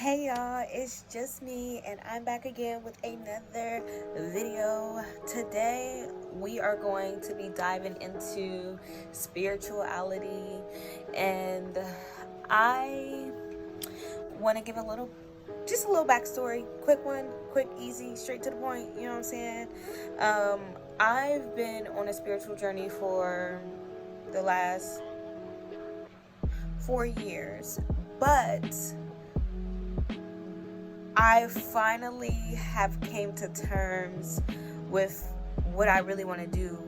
Hey y'all, it's just me and I'm back again with another video. Today we are going to be diving into spirituality, and I want to give just a little backstory. Quick one, quick, easy, straight to the point, you know what I'm saying? I've been on a spiritual journey for the last 4 years, but I finally have came to terms with what I really want to do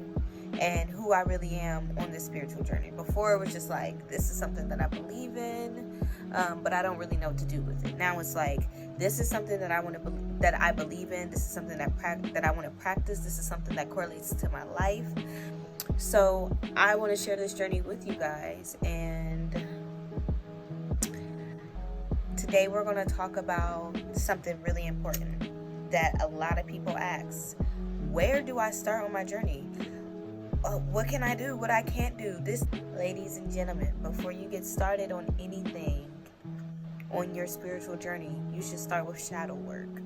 and who I really am on this spiritual journey. Before it was just like, this is something that I believe in, but I don't really know what to do with it. Now it's like, this is something that I believe in. This is something that I want to practice. This is something that correlates to my life. So I want to share this journey with you guys, and today we're going to talk about something really important that a lot of people ask. Where do I start on my journey? What can I do? What I can't do? Ladies and gentlemen, before you get started on anything on your spiritual journey, you should start with shadow work.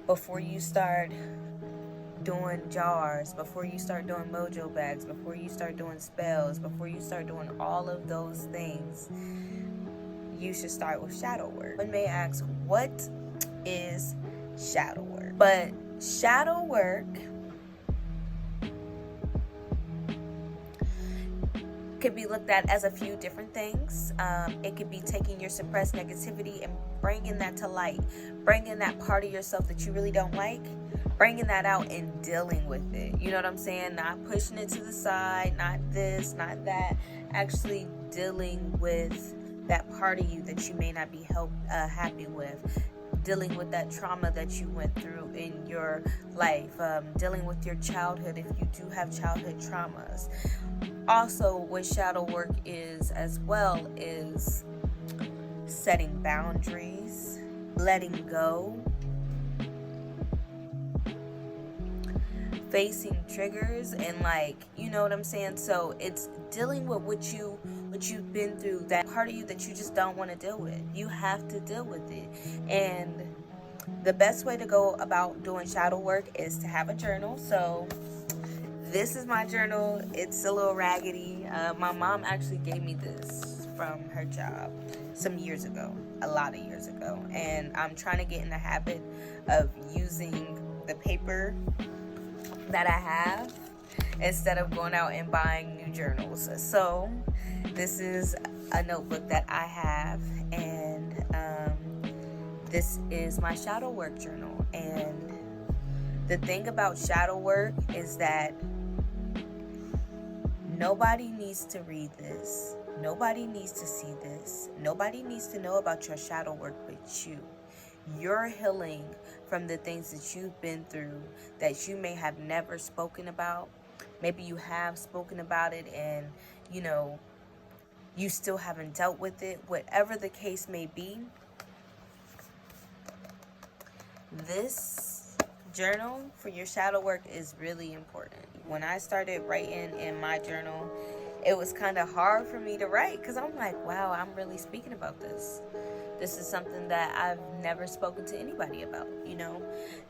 Before you start doing jars, before you start doing mojo bags, before you start doing spells, before you start doing all of those things, you should start with shadow work. One may ask, what is shadow work? But shadow work could be looked at as a few different things. It could be taking your suppressed negativity and bringing that to light, bringing that part of yourself that you really don't like, bringing that out and dealing with it. You know what I'm saying? Not pushing it to the side, not this, not that. Actually dealing with that part of you that you may not be happy with, dealing with that trauma that you went through in your life, dealing with your childhood if you do have childhood traumas. Also, what shadow work is as well is setting boundaries, letting go, facing triggers, and you know what I'm saying? So it's dealing with what you've been through, that part of you that you just don't want to deal with. You have to deal with it. And the best way to go about doing shadow work is to have a journal. So this is my journal. It's a little raggedy. My mom actually gave me this from her job some years ago, a lot of years ago. And I'm trying to get in the habit of using the paper that I have instead of going out and buying new journals. So this is a notebook that I have, and this is my shadow work journal. And the thing about shadow work is that nobody needs to read this. Nobody needs to see this. Nobody needs to know about your shadow work but you. You're healing from the things that you've been through that you may have never spoken about. Maybe you have spoken about it and, you still haven't dealt with it. Whatever the case may be, this journal for your shadow work is really important. When I started writing in my journal, it was kind of hard for me to write because I'm like, wow, I'm really speaking about this. This is something that I've never spoken to anybody about,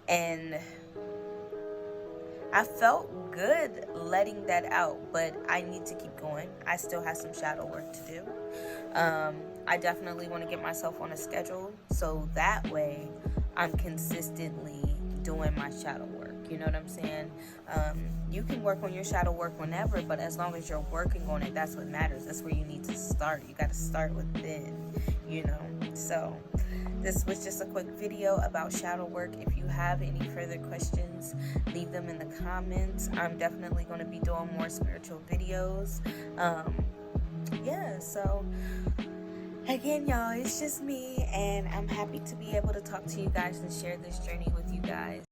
and I felt good letting that out, but I need to keep going. I still have some shadow work to do. I definitely want to get myself on a schedule so that way I'm consistently doing my shadow work. You know what I'm saying? You can work on your shadow work whenever, but as long as you're working on it, that's what matters. That's where you need to start. You got to start within, So this was just a quick video about shadow work. If you have any further questions, leave them in the comments. I'm definitely going to be doing more spiritual videos. So again, y'all, it's just me, and I'm happy to be able to talk to you guys and share this journey with you guys.